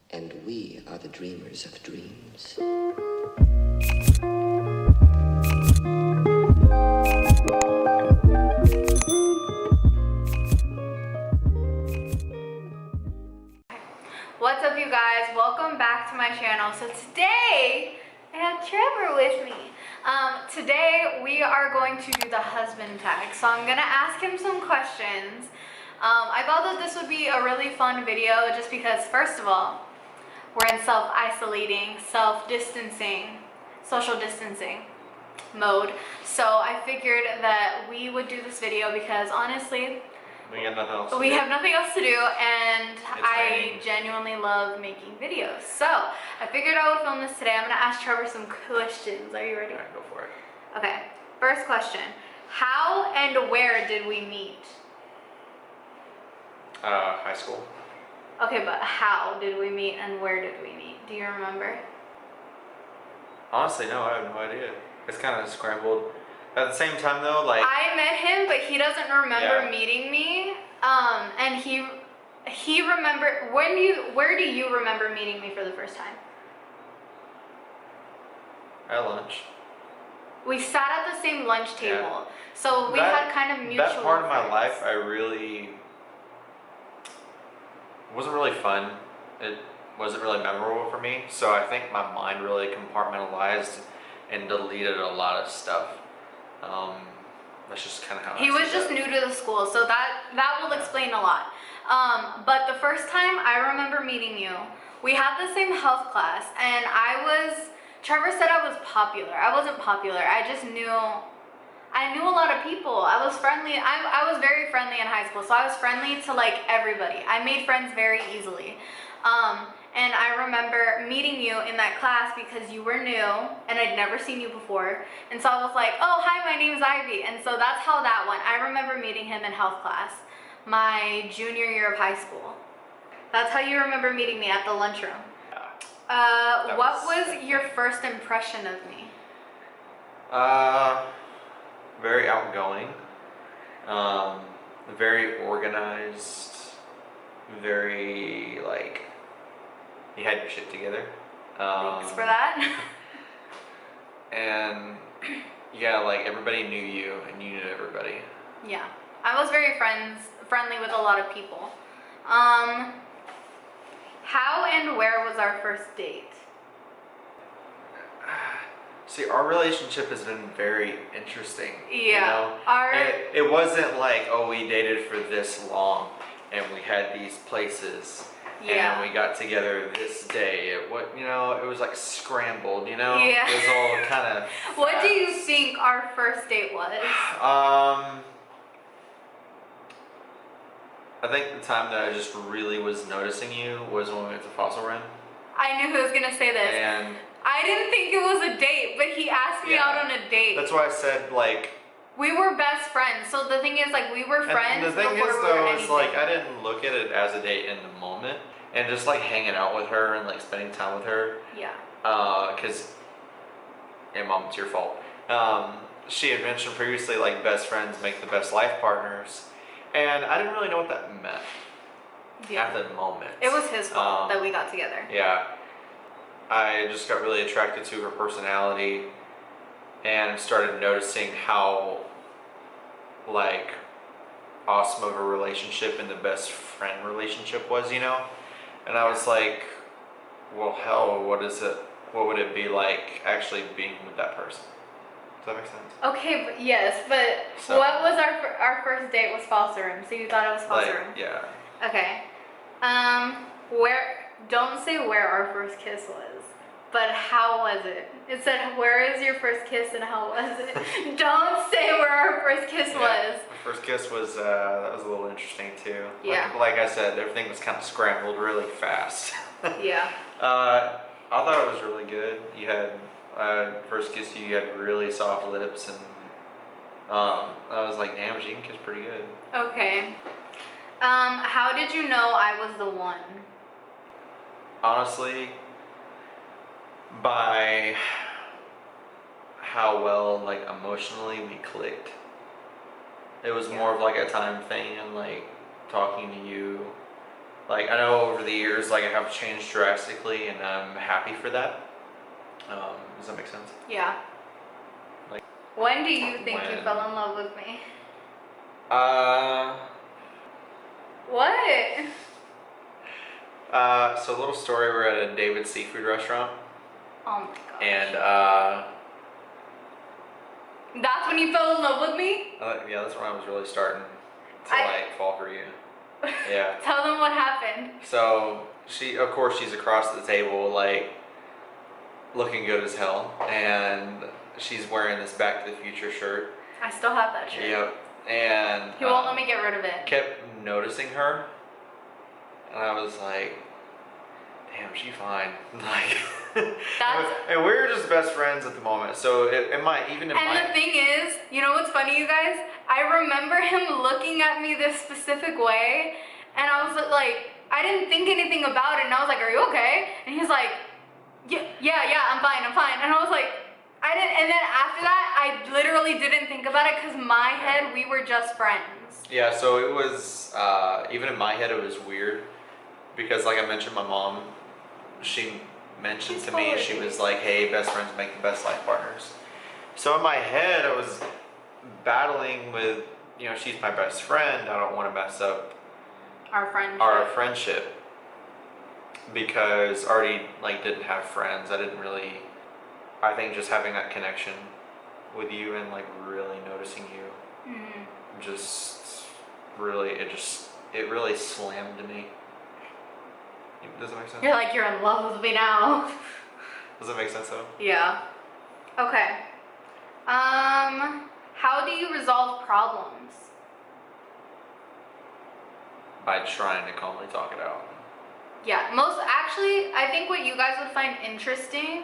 And we are the dreamers of dreams. What's up, you guys? Welcome back to my channel. So today I have Trevor with me. Today we are going to do the husband tag. So I'm gonna ask him some questions. I thought that this would be a really fun video just because, first of all, we're in self-isolating, self-distancing, social distancing mode. So I figured that we would do this video because honestly, we have nothing else to we do. have nothing else to do, and I raining. genuinely love making videos. So I figured I would film this today. I'm gonna ask Trevor some questions. Are you ready? Alright, go for it. Okay. First question: how and where did we meet? High school. Okay, but how did we meet and where did we meet? Do you remember? Honestly, no, I have no idea. It's kind of scrambled. At the same time, though, like I met him, but he doesn't remember Yeah. meeting me. And he remembered. Where do you remember meeting me for the first time? at lunch. We sat at the same lunch table, Yeah. so we had kind of mutual. That part of my friends. life, I really wasn't really fun. It wasn't really memorable for me. So I think my mind really compartmentalized and deleted a lot of stuff. That's just kind of how He I was see just that. new to the school, so that will explain a lot. But the first time I remember meeting you, we had the same health class, and Trevor said I was popular. I wasn't popular. I knew a lot of people. I was friendly. I was very friendly in high school, so I was friendly to like everybody. I made friends very easily. And I remember meeting you in that class because you were new and I'd never seen you before. And so I was like, oh, hi, my name's Ivy. And so that's how that went. I remember meeting him in health class, my junior year of high school. That's how you remember meeting me, at the lunchroom. What was your first impression of me? Very outgoing, very organized, very like you had your shit together. Thanks for that. And yeah, like everybody knew you and you knew everybody. Yeah, I was very friendly with a lot of people. How and where was our first date? See, our relationship has been very interesting. Yeah, You know? It wasn't like, oh, we dated for this long and we had these places Yeah. and we got together this day. It was like scrambled, you know? Yeah. It was all kind of What do you think our first date was? I think the time that I just really was noticing you was when we went to Fossil Rim. I knew he was gonna say this. And I didn't think it was a date, but he asked me Yeah. out on a date. that's why I said like. We were best friends. So the thing is, like, we were friends. And the thing before is, we were though, is anything. like I didn't look at it as a date in the moment, and just like hanging out with her and like spending time with her. Yeah. Because, and Mom, it's your fault. She had mentioned previously like best friends make the best life partners, and I didn't really know what that meant at the moment. It was his fault that we got together. Yeah. I just got really attracted to her personality and started noticing how like awesome of a relationship and the best friend relationship was, you know? And I was like, well, hell, what would it be like actually being with that person? Does that make sense? Okay, but yes, but So- what was our first date was Fossil Room, so you thought it was Fossil Room. Yeah. Okay. Don't say where our first kiss was, but how was it? It said, where is your first kiss and how was it? Don't say where our first kiss was. My first kiss was, that was a little interesting too. Yeah. Like I said, everything was kind of scrambled really fast. Yeah. I thought it was really good. You had, first kiss you had really soft lips and I was like, damn, she can kiss pretty good. Okay. How did you know I was the one? Honestly, by how well like emotionally we clicked. It was more of like a time thing and like talking to you Like, I know over the years, like, I have changed drastically, and I'm happy for that. Does that make sense? Yeah. Like, when do you think you when? fell in love with me? Uh, What? so a little story, we're at a David seafood restaurant, Oh my gosh. and, that's when you fell in love with me? yeah, that's when I was really starting to, like, fall for you. Yeah. Tell them what happened. So, of course, she's across the table, like, looking good as hell, and she's wearing this Back to the Future shirt. I still have that shirt. Yep. And He won't let me get rid of it. kept noticing her, and I was like, damn, she fine. Like, and we were just best friends at the moment, so the thing is, you know what's funny, you guys? I remember him looking at me this specific way, and I was like, I didn't think anything about it, and I was like, are you okay? And he's like, yeah, I'm fine. And I was like, I didn't, and then after that, I literally didn't think about it, because in my head, we were just friends. Yeah, so it was, even in my head, it was weird, because like I mentioned, my mom, she mentioned to me, she was like, hey, best friends make the best life partners. So in my head, I was battling with, you know, she's my best friend, I don't want to mess up Our friendship, because I already, like, didn't have friends. I didn't really, I think just having that connection with you and, like, really noticing you, just really, it really slammed me. Does that make sense? You're like, you're in love with me now. Does that make sense though? Yeah. Okay. How do you resolve problems? By trying to calmly talk it out. Yeah, actually, I think what you guys would find interesting,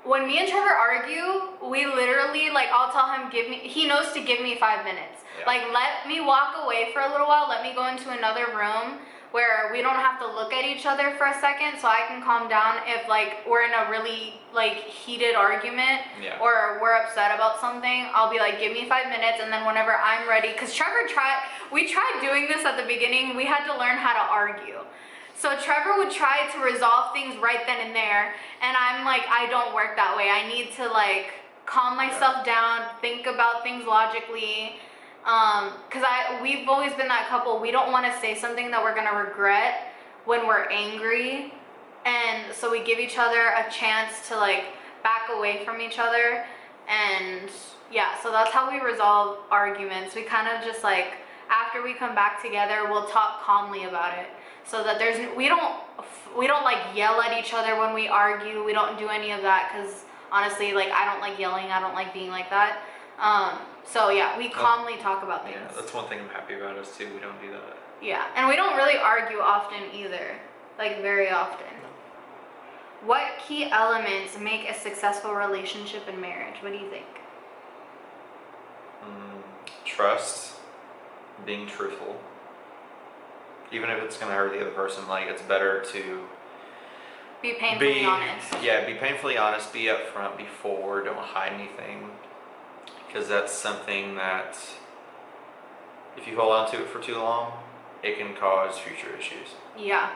when me and Trevor argue, we literally, like, I'll tell him, he knows to give me 5 minutes. Yeah. Like, let me walk away for a little while, let me go into another room where we don't have to look at each other for a second, so I can calm down if, like, we're in a really, like, heated argument, or we're upset about something. I'll be like, give me 5 minutes, and then whenever I'm ready, because we tried doing this at the beginning, we had to learn how to argue. So Trevor would try to resolve things right then and there, and I'm like, I don't work that way. I need to, like, calm myself down, think about things logically, because we've always been that couple, we don't want to say something that we're going to regret when we're angry, and so we give each other a chance to, like, back away from each other, and yeah, so that's how we resolve arguments. We kind of just, like, after we come back together, we'll talk calmly about it, so that we don't like yell at each other when we argue. We don't do any of that, because honestly, like, I don't like yelling, I don't like being like that. So yeah, we calmly talk about things. Yeah, that's one thing I'm happy about us too, we don't do that. Yeah, and we don't really argue often either, like, very often. What key elements make a successful relationship and marriage? What do you think? Trust, being truthful. Even if it's going to hurt the other person, like, it's better to be painfully honest. Yeah, be painfully honest, be upfront, be forward, don't hide anything. Because that's something that, if you hold on to it for too long, it can cause future issues. Yeah.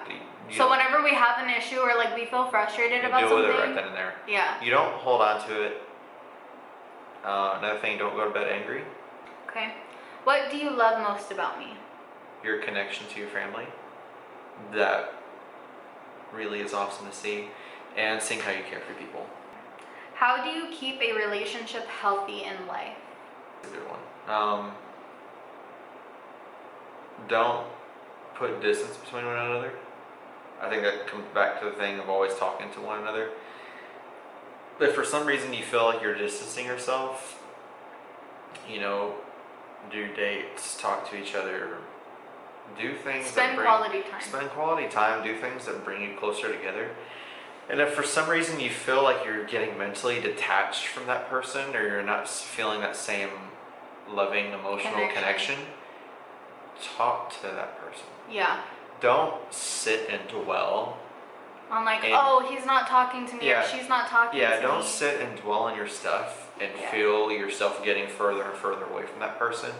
So whenever we have an issue or, like, we feel frustrated about something, deal with it right then and there. Yeah. You don't hold on to it. Another thing, don't go to bed angry. Okay. What do you love most about me? Your connection to your family. That really is awesome to see. And seeing how you care for people. How do you keep a relationship healthy in life? That's a good one. Don't put distance between one another. I think that comes back to the thing of always talking to one another. But if for some reason you feel like you're distancing yourself, you know, do dates, talk to each other, do things Spend quality time. Spend quality time, do things that bring you closer together. And if for some reason you feel like you're getting mentally detached from that person, or you're not feeling that same loving, emotional connection, talk to that person. Yeah. Don't sit and dwell. On, like, oh, he's not talking to me, or she's not talking to me. Yeah, don't sit and dwell on your stuff and feel yourself getting further and further away from that person.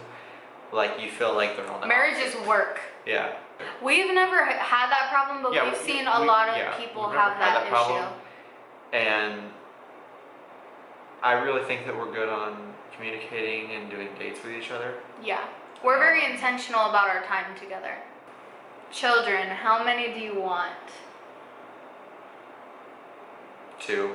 like you feel like they're on the Marriage opposite. is work. Yeah. We've never had that problem, but Yeah, we've seen a lot of people we've never have had that problem. issue. And I really think that we're good on communicating and doing dates with each other. Yeah. We're very intentional about our time together. Children, how many do you want? 2.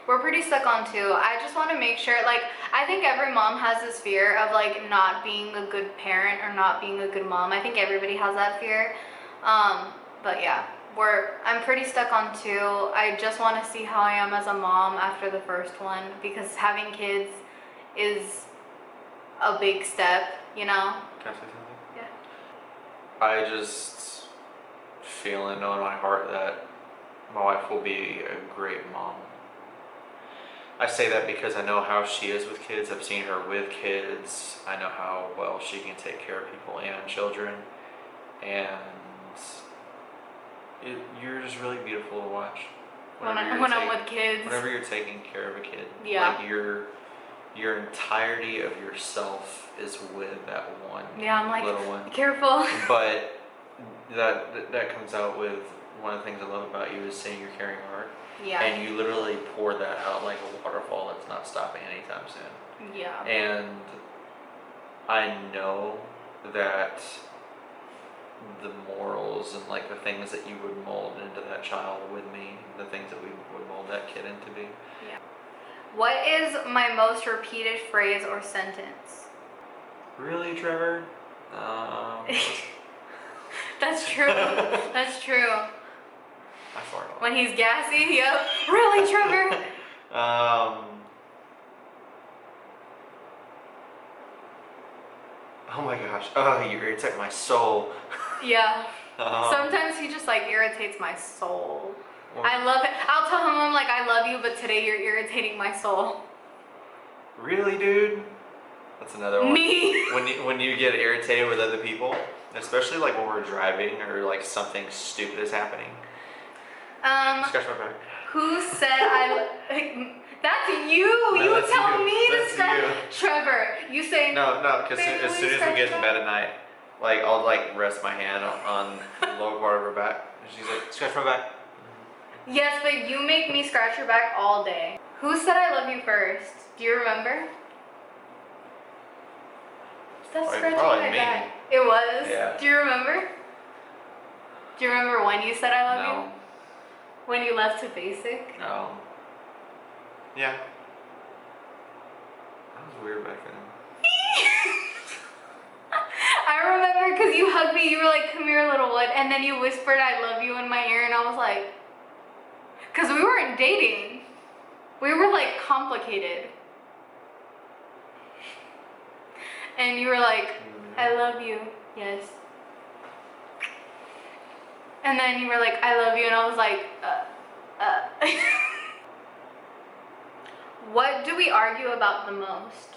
We're pretty stuck on 2. I just want to make sure, like, I think every mom has this fear of, like, not being a good parent or not being a good mom. I think everybody has that fear. But yeah, I'm pretty stuck on 2. I just want to see how I am as a mom after the first one, because having kids is a big step, you know? Can I say something? Yeah. I just feel and know in my heart that my wife will be a great mom. I say that because I know how she is with kids. I've seen her with kids. I know how well she can take care of people and children. And you're just really beautiful to watch. When I'm with kids. Whenever you're taking care of a kid. Yeah. Like your entirety of yourself is with that one Yeah, I'm like, little one. Be careful. But that comes out with one of the things I love about you is seeing your caring heart. Yeah. And you literally pour that out like a waterfall that's not stopping anytime soon. Yeah. And I know that the morals and like the things that you would mold into that child with me, the things that we would mold that kid into be. Yeah. What is my most repeated phrase or sentence? Really, Trevor? That's true. That's true. I fart off. When he's gassy, yep. Really, Trevor? Oh my gosh. Oh, you irritate my soul. Yeah. Sometimes he just like irritates my soul. I love it. I'll tell him, I'm like, I love you, but today you're irritating my soul. Really, dude? That's another one. Me? When you get irritated with other people, especially like when we're driving or like something stupid is happening. Scratch my back. Who said that's you. No, You that's tell you. me to That's stop. you. Trevor, you say No, because Baby, as will soon you as we scratch get your in bed at night, like I'll like rest my hand on the lower part of her back, and she's like, scratch my back. Yes, but you make me scratch your back all day. Who said I love you first? Do you remember? Stop scratching probably my me. back. It was? Yeah. Do you remember? Do you remember when you said I love No. you? When you left to basic? No. Yeah. That was weird back then. I remember because you hugged me, you were like, come here, little one, and then you whispered I love you in my ear, and I was like, because we weren't dating. We were like complicated. And you were like, I love you, yes. And then you were like, I love you, and I was like, What do we argue about the most?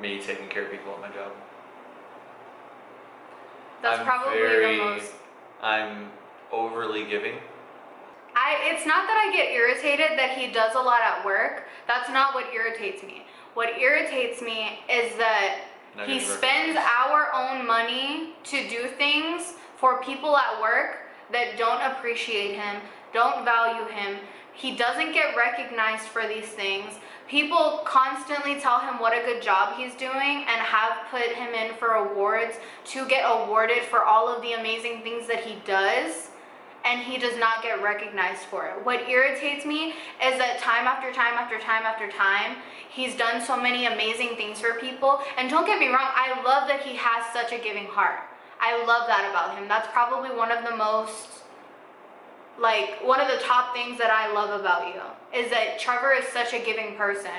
Me taking care of people at my job. That's probably the most. I'm overly giving. It's not that I get irritated that he does a lot at work. That's not what irritates me. What irritates me is that he spends our own money to do things for people at work that don't appreciate him, don't value him. He doesn't get recognized for these things. People constantly tell him what a good job he's doing and have put him in for awards to get awarded for all of the amazing things that he does, and he does not get recognized for it. What irritates me is that time after time after time after time, he's done so many amazing things for people. And don't get me wrong, I love that he has such a giving heart. I love that about him. That's probably one of the most, like, one of the top things that I love about you, is that Trevor is such a giving person.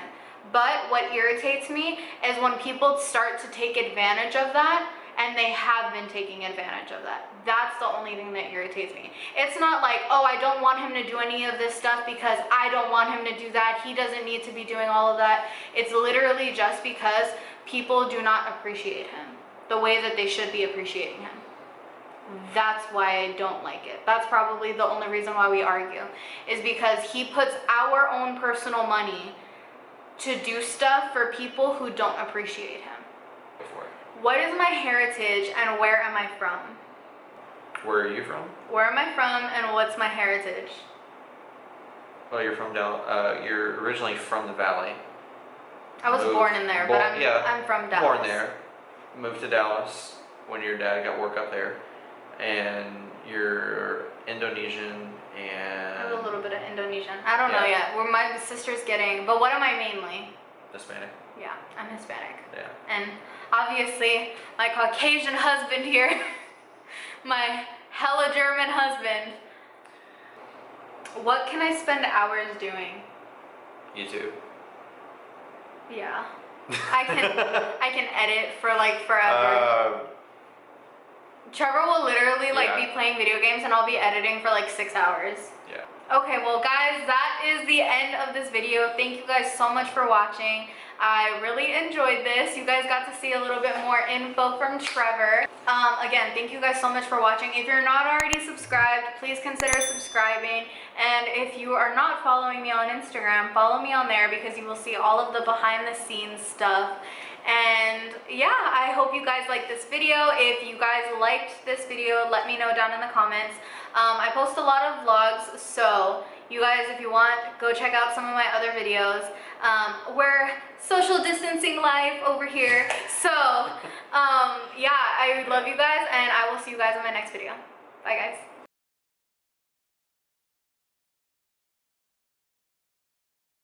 But what irritates me is when people start to take advantage of that, and they have been taking advantage of that. That's the only thing that irritates me. It's not like, oh, I don't want him to do any of this stuff because I don't want him to do that. He doesn't need to be doing all of that. It's literally just because people do not appreciate him the way that they should be appreciating him. That's why I don't like it. That's probably the only reason why we argue, is because he puts our own personal money to do stuff for people who don't appreciate him. Go for it. What is my heritage and where am I from? Where are you from? Where am I from and what's my heritage? Well, you're from you're originally from the Valley. I was born in there, but I'm from Dallas. Born there. Moved to Dallas when your dad got work up there. And you're Indonesian and... I have a little bit of Indonesian. I don't know yet. Where my sister's getting... But what am I mainly? Hispanic. Yeah, I'm Hispanic. Yeah. And obviously, my Caucasian husband here, my hella German husband. What can I spend hours doing? YouTube. Yeah. I can edit for like forever. Trevor will literally like be playing video games and I'll be editing for like 6 hours. Yeah. Okay, well guys, that is the end of this video. Thank you guys so much for watching. I really enjoyed this. You guys got to see a little bit more info from Trevor. Again, thank you guys so much for watching. If you're not already subscribed, please consider subscribing. And if you are not following me on Instagram, follow me on there because you will see all of the behind the scenes stuff. And yeah, I hope you guys liked this video. If you guys liked this video, let me know down in the comments. I post a lot of vlogs, so you guys, if you want, go check out some of my other videos. We're social distancing life over here. So yeah, I love you guys and I will see you guys in my next video. Bye guys.